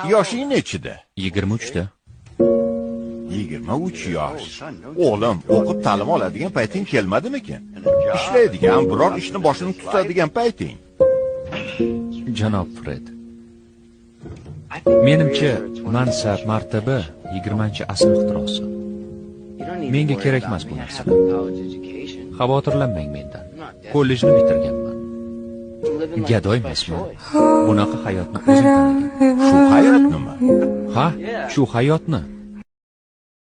Yoshing nechida? 23 da. 23 yosh. O'g'lim, o'qib ta'lim oladigan payting kelmadimikin? Ishlaydigan, biror ishni boshini tutadigan payting. Janob Fred. Menimcha, mansab, martaba 20-asr ixtirosi. Menga kerak emas bu narsalar. Xavotirlanmang mendan. Kollejni bitirganman. Gadoy emasman. Bunaqa hayotni o'zim tanlagan. Shu hayot nima? Ha, shu hayotni